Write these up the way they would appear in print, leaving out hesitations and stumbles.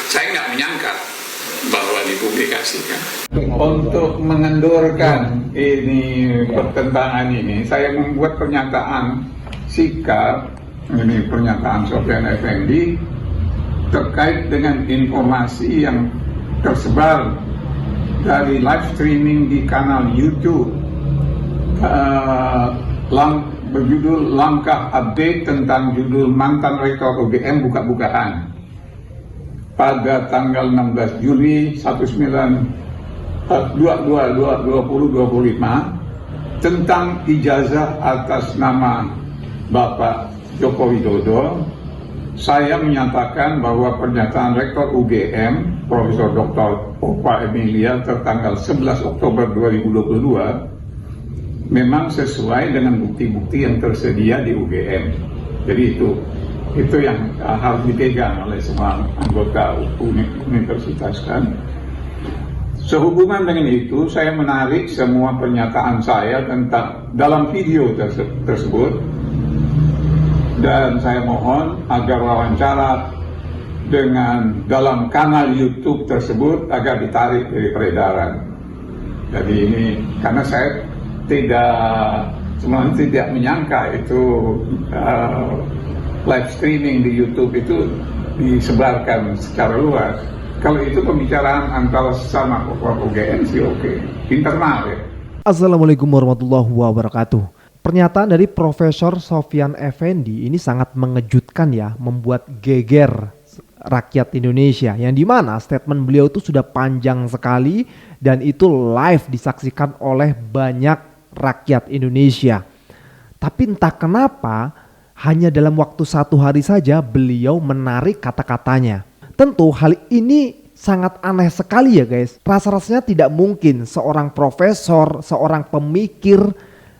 Saya nggak menyangka bahwa dipublikasikan. Untuk mengendurkan ini pertentangan ini, saya membuat pernyataan sikap, ini pernyataan Sofyan Effendi terkait dengan informasi yang tersebar dari live streaming di kanal YouTube berjudul Langkah Update tentang judul mantan rektor UGM buka-bukaan pada tanggal 16 Juli 2025 tentang ijazah atas nama Bapak Joko Widodo. Saya menyatakan bahwa pernyataan Rektor UGM Profesor Dr. Opa Emilia tertanggal 11 Oktober 2022 memang sesuai dengan bukti-bukti yang tersedia di UGM. Jadi itu yang harus dipegang oleh semua anggota universitas kan. Sehubungan dengan itu, saya menarik semua pernyataan saya tentang dalam video tersebut, dan saya mohon agar wawancara dengan dalam kanal YouTube tersebut agar ditarik dari peredaran. Jadi ini karena saya tidak menyangka itu live streaming di YouTube itu disebarkan secara luas. Kalau itu pembicaraan antara sesama UGM sih oke, internal ya. Assalamualaikum warahmatullahi wabarakatuh. Pernyataan dari Profesor Sofyan Effendi ini sangat mengejutkan ya, membuat geger rakyat Indonesia, yang dimana statement beliau itu sudah panjang sekali dan itu live disaksikan oleh banyak rakyat Indonesia. Tapi entah kenapa hanya dalam waktu 1 hari saja beliau menarik kata-katanya. Tentu hal ini sangat aneh sekali ya guys. Rasa-rasanya tidak mungkin seorang profesor, seorang pemikir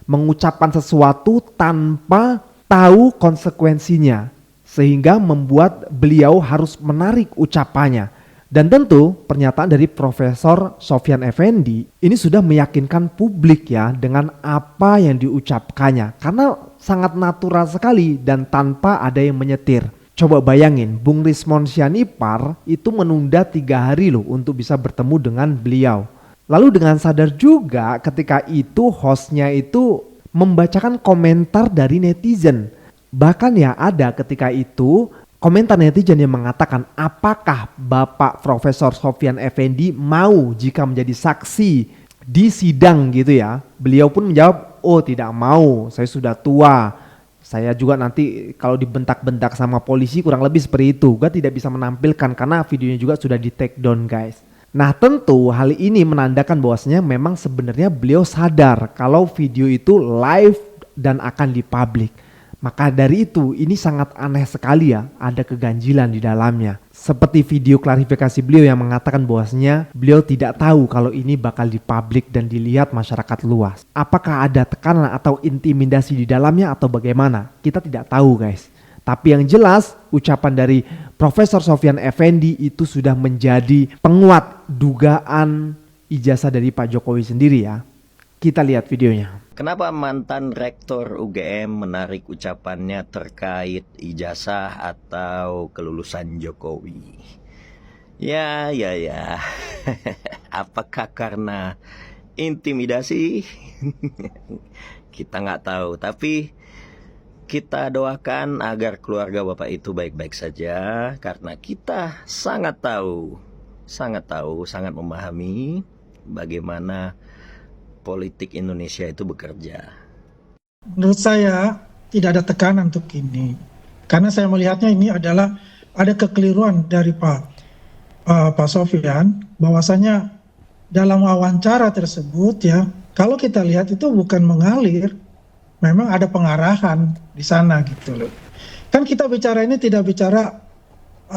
mengucapkan sesuatu tanpa tahu konsekuensinya, sehingga membuat beliau harus menarik ucapannya. Dan tentu pernyataan dari Profesor Sofyan Effendi ini sudah meyakinkan publik ya dengan apa yang diucapkannya, karena sangat natural sekali dan tanpa ada yang menyetir. Coba bayangin, Bung Rismon Sianipar itu menunda 3 hari loh untuk bisa bertemu dengan beliau. Lalu dengan sadar juga ketika itu hostnya itu membacakan komentar dari netizen. Bahkan ya ada ketika itu komentar netizen yang mengatakan, apakah Bapak Profesor Sofyan Effendi mau jika menjadi saksi di sidang gitu ya. Beliau pun menjawab, oh tidak mau, saya sudah tua. Saya juga nanti kalau dibentak-bentak sama polisi kurang lebih seperti itu. Gue tidak bisa menampilkan karena videonya juga sudah di take down guys. Nah tentu hal ini menandakan bahwasanya memang sebenarnya beliau sadar kalau video itu live dan akan dipublik. Maka dari itu ini sangat aneh sekali ya, ada keganjilan di dalamnya. Seperti video klarifikasi beliau yang mengatakan bahwasanya beliau tidak tahu kalau ini bakal dipublik dan dilihat masyarakat luas. Apakah ada tekanan atau intimidasi di dalamnya atau bagaimana? Kita tidak tahu guys. Tapi yang jelas ucapan dari Profesor Sofyan Effendi itu sudah menjadi penguat dugaan ijazah dari Pak Jokowi sendiri ya. Kita lihat videonya. Kenapa mantan rektor UGM menarik ucapannya terkait ijazah atau kelulusan Jokowi? Ya. Apakah karena intimidasi? Kita nggak tahu, tapi kita doakan agar keluarga Bapak itu baik-baik saja, karena kita sangat memahami bagaimana politik Indonesia itu bekerja. Menurut saya tidak ada tekanan untuk ini, karena saya melihatnya ini adalah ada kekeliruan dari Pak Sofyan, bahwasanya dalam wawancara tersebut ya, kalau kita lihat itu bukan mengalir, memang ada pengarahan di sana gitu loh. Kan kita bicara ini tidak bicara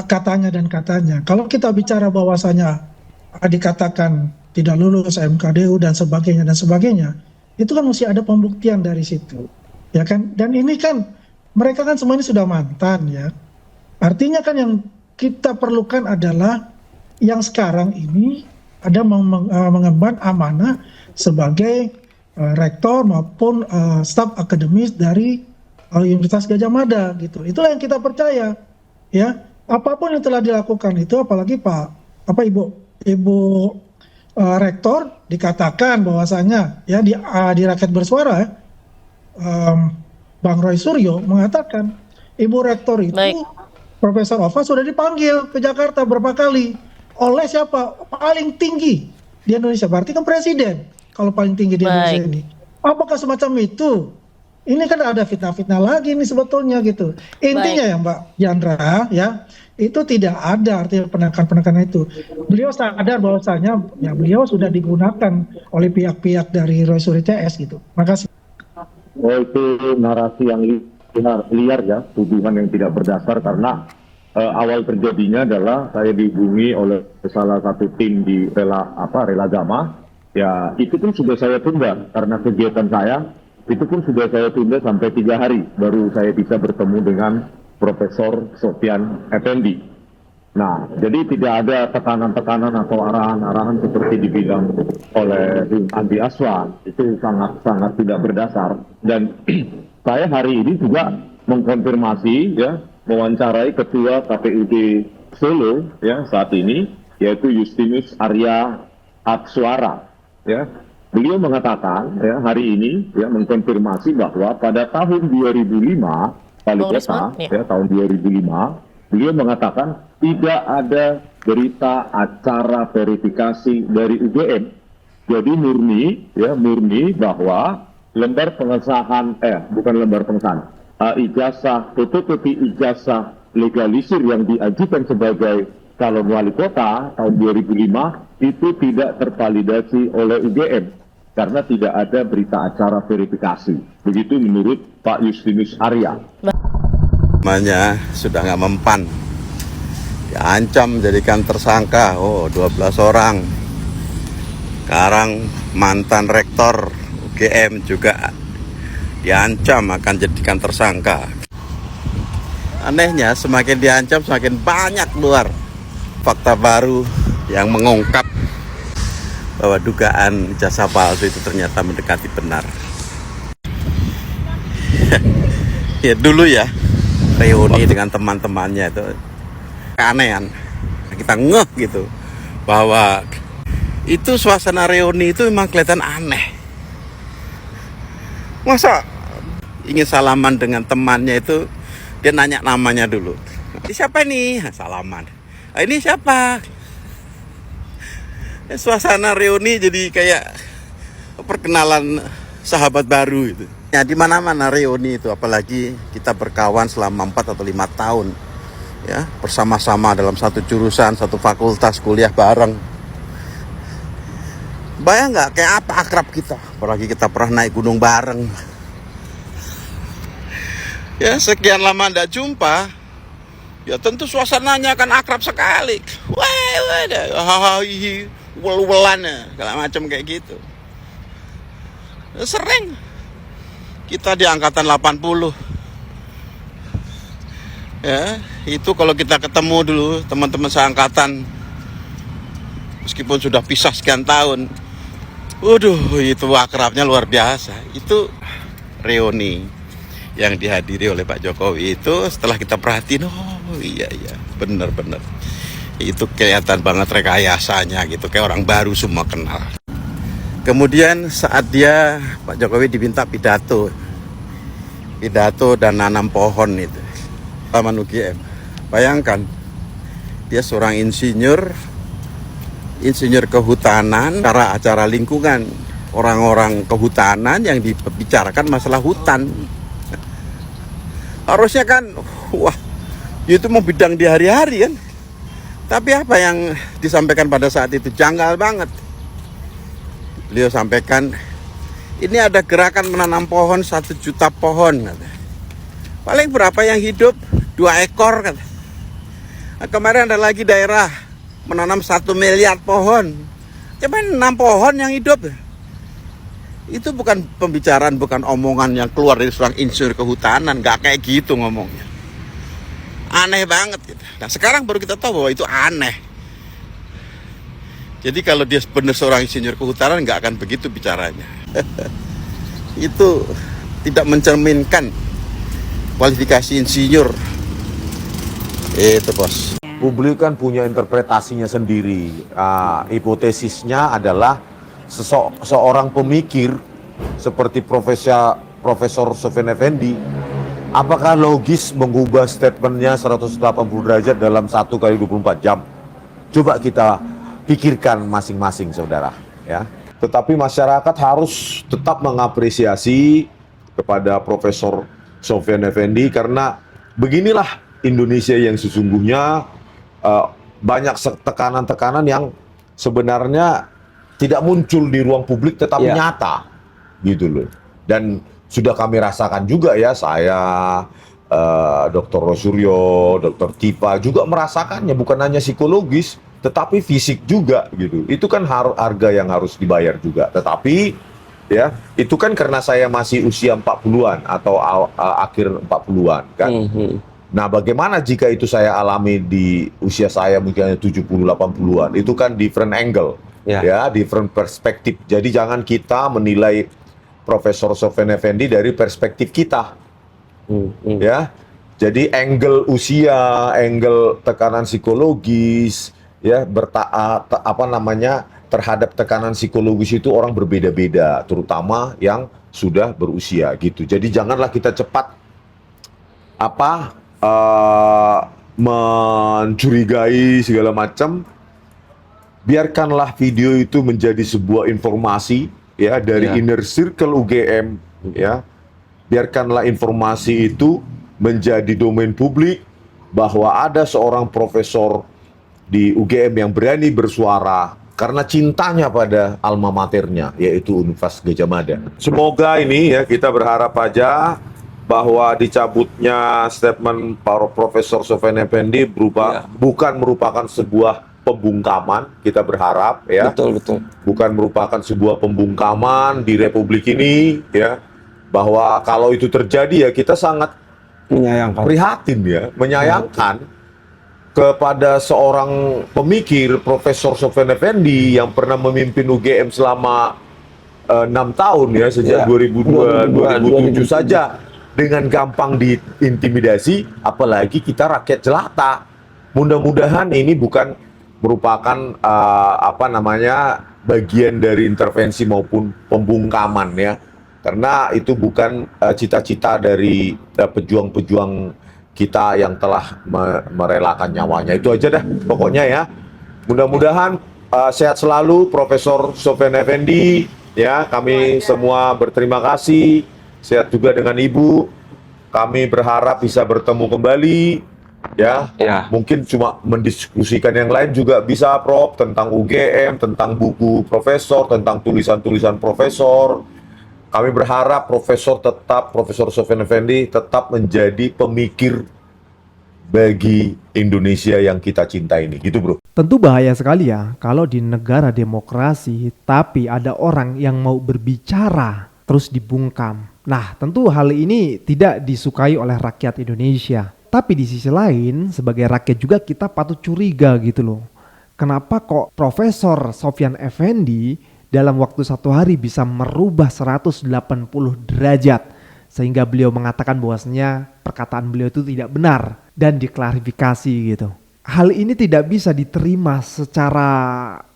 katanya dan katanya. Kalau kita bicara bahwasanya dikatakan tidak lulus MKDU dan sebagainya, itu kan mesti ada pembuktian dari situ, ya kan? Dan ini kan mereka kan semuanya sudah mantan ya. Artinya kan yang kita perlukan adalah yang sekarang ini ada mengemban amanah sebagai rektor maupun staf akademis dari Universitas Gadjah Mada gitu. Itulah yang kita percaya ya. apapun yang telah dilakukan itu, apalagi Ibu Rektor dikatakan bahwasanya ya di Rakyat Bersuara ya, Bang Roy Suryo mengatakan Ibu Rektor itu Baik. Profesor Ova sudah dipanggil ke Jakarta berapa kali oleh siapa? Paling tinggi di Indonesia, berarti kan presiden kalau paling tinggi di Indonesia Baik. ini. Apakah semacam itu? Ini kan ada fitnah-fitnah lagi nih sebetulnya gitu. Intinya ya Mbak Yandra ya, itu tidak ada artinya penekanan itu. Beliau sadar bahwasanya ya beliau sudah digunakan oleh pihak-pihak dari Roy Suryo CS gitu. Makasih. Oh, itu narasi yang liar ya, tuduhan yang tidak berdasar, karena awal terjadinya adalah saya dihubungi oleh salah satu tim di Relagama. Ya, itu pun sudah saya tunda karena kegiatan saya, itu pun sudah saya tunda sampai 3 hari baru saya bisa bertemu dengan Profesor Sofyan Effendi. Nah, jadi tidak ada tekanan-tekanan atau arahan-arahan seperti dibilang oleh Andi Aswan. Itu sangat-sangat tidak berdasar. Dan saya hari ini juga mengkonfirmasi ya, mewawancarai Ketua KPUD Solo ya saat ini, yaitu Justinus Arya Akswara ya. Beliau mengatakan ya hari ini ya mengkonfirmasi bahwa pada tahun 2005 Bung Risman, ya tahun 2005 beliau mengatakan tidak ada berita acara verifikasi dari UGM. Jadi murni bahwa lembar pengesahan ijazah, fotokopi ijazah legalisir yang diajukan sebagai calon wali kota tahun 2005 itu tidak tervalidasi oleh UGM karena tidak ada berita acara verifikasi. Begitu menurut Pak Justinus Arya. Namanya sudah nggak mempan, diancam jadikan tersangka. 12 orang. Sekarang mantan rektor UGM juga diancam akan jadikan tersangka. Anehnya semakin diancam semakin banyak keluar fakta baru yang mengungkap bahwa dugaan jasa palsu itu ternyata mendekati benar. Ya dulu ya reuni dengan teman-temannya itu keanehan, kita ngeh gitu bahwa itu suasana reuni itu memang kelihatan aneh. Masa ingin salaman dengan temannya itu dia nanya namanya dulu, ini siapa nih? Salaman. Ini siapa? Suasana reuni jadi kayak perkenalan sahabat baru itu. Ya di mana-mana reuni itu, apalagi kita berkawan selama 4 atau 5 tahun ya, bersama-sama dalam satu jurusan, satu fakultas, kuliah bareng. Bayang nggak kayak apa akrab kita, apalagi kita pernah naik gunung bareng. Ya sekian lama nggak jumpa, ya tentu suasananya akan akrab sekali. Wel-welan segala macam kayak gitu. Sering kita di angkatan 80 ya, itu kalau kita ketemu dulu teman-teman seangkatan meskipun sudah pisah sekian tahun, itu akrabnya luar biasa. Itu reuni yang dihadiri oleh Pak Jokowi itu setelah kita perhatiin, iya benar-benar itu kelihatan banget rekayasanya gitu, kayak orang baru semua kenal. Kemudian saat Pak Jokowi diminta pidato dan nanam pohon itu Taman UGM, bayangkan dia seorang insinyur kehutanan, acara lingkungan, orang-orang kehutanan yang dibicarakan masalah hutan. Harusnya kan itu mau bidang di hari-hari kan. Tapi apa yang disampaikan pada saat itu janggal banget. Beliau sampaikan, ini ada gerakan menanam pohon 1 juta pohon. Paling berapa yang hidup? 2 ekor. Kata. Nah, kemarin ada lagi daerah menanam 1 miliar pohon. Coba 6 pohon yang hidup. Itu bukan pembicaraan, bukan omongan yang keluar dari seorang insinyur kehutanan. Gak kayak gitu ngomongnya. Aneh banget gitu. Nah sekarang baru kita tahu bahwa itu aneh. Jadi kalau dia benar seorang insinyur kehutanan nggak akan begitu bicaranya. Itu tidak mencerminkan kualifikasi insinyur Itu bos. Publik kan punya interpretasinya sendiri. Hipotesisnya adalah seorang pemikir seperti Profesor Sofyan Effendi, apakah logis mengubah statementnya 180 derajat dalam 1 kali 24 jam? Coba kita pikirkan masing-masing, saudara. Ya. Tetapi masyarakat harus tetap mengapresiasi kepada Profesor Sofyan Effendi karena beginilah Indonesia yang sesungguhnya. Banyak tekanan-tekanan yang sebenarnya tidak muncul di ruang publik tetapi nyata gitu loh. Dan sudah kami rasakan juga ya, saya, Dr. Rosuryo, Dr. Tipa juga merasakannya, bukan hanya psikologis tetapi fisik juga gitu. Itu kan harga yang harus dibayar juga. Tetapi ya, itu kan karena saya masih usia 40-an atau akhir 40-an kan. Nah, bagaimana jika itu saya alami di usia saya mungkin 70-80-an? Itu kan different angle, ya, different perspektif. Jadi jangan kita menilai Profesor Sofyan Effendi dari perspektif kita, ya. Jadi angle usia, angle tekanan psikologis, ya, terhadap tekanan psikologis itu orang berbeda-beda, terutama yang sudah berusia gitu. Jadi janganlah kita cepat mencurigai segala macam. Biarkanlah video itu menjadi sebuah informasi ya dari inner circle UGM ya. Biarkanlah informasi itu menjadi domain publik bahwa ada seorang profesor di UGM yang berani bersuara karena cintanya pada alma maternya yaitu Universitas Gadjah Mada. Semoga ini ya, kita berharap aja bahwa dicabutnya statement para Profesor Sofyan Effendi bukan merupakan sebuah pembungkaman, kita berharap ya. Betul. Bukan merupakan sebuah pembungkaman di Republik ini ya. Bahwa kalau itu terjadi ya kita sangat menyayangkan, prihatin ya, menyayangkan kepada seorang pemikir Profesor Sofyan Effendi yang pernah memimpin UGM selama 6 tahun ya, sejak 2007 saja. Dengan gampang diintimidasi, apalagi kita rakyat jelata. Mudah-mudahan ini bukan merupakan bagian dari intervensi maupun pembungkaman ya, karena itu bukan cita-cita dari pejuang-pejuang kita yang telah merelakan nyawanya. Itu aja dah pokoknya ya. Mudah-mudahan sehat selalu Profesor Sofyan Effendi ya. Kami semua berterima kasih. Sehat juga dengan Ibu. Kami berharap bisa bertemu kembali ya. Mungkin cuma mendiskusikan yang lain juga bisa, Prof, tentang UGM, tentang buku profesor, tentang tulisan-tulisan profesor. Kami berharap Profesor Sofyan Effendi tetap menjadi pemikir bagi Indonesia yang kita cinta ini. Gitu, Bro. Tentu bahaya sekali ya kalau di negara demokrasi tapi ada orang yang mau berbicara terus dibungkam. Nah, tentu hal ini tidak disukai oleh rakyat Indonesia. Tapi di sisi lain, sebagai rakyat juga kita patut curiga gitu loh. Kenapa kok Profesor Sofyan Effendi dalam waktu 1 hari bisa merubah 180 derajat. Sehingga beliau mengatakan bahwasanya perkataan beliau itu tidak benar dan diklarifikasi gitu. Hal ini tidak bisa diterima secara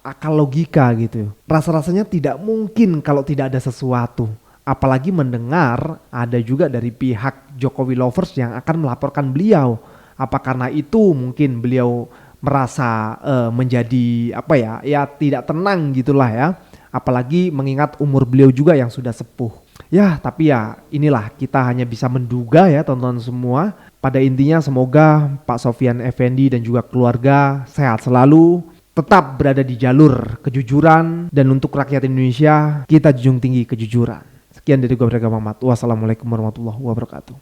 akal logika gitu. Rasa-rasanya tidak mungkin kalau tidak ada sesuatu. Apalagi mendengar ada juga dari pihak Jokowi Lovers yang akan melaporkan beliau. Apa karena itu mungkin beliau merasa menjadi tidak tenang gitulah ya. Apalagi mengingat umur beliau juga yang sudah sepuh. Ya, tapi ya inilah kita hanya bisa menduga ya teman-teman semua. Pada intinya semoga Pak Sofyan Effendi dan juga keluarga sehat selalu, tetap berada di jalur kejujuran, dan untuk rakyat Indonesia kita junjung tinggi kejujuran. Sekian dari gue, Brega Muhammad. Wassalamualaikum warahmatullahi wabarakatuh.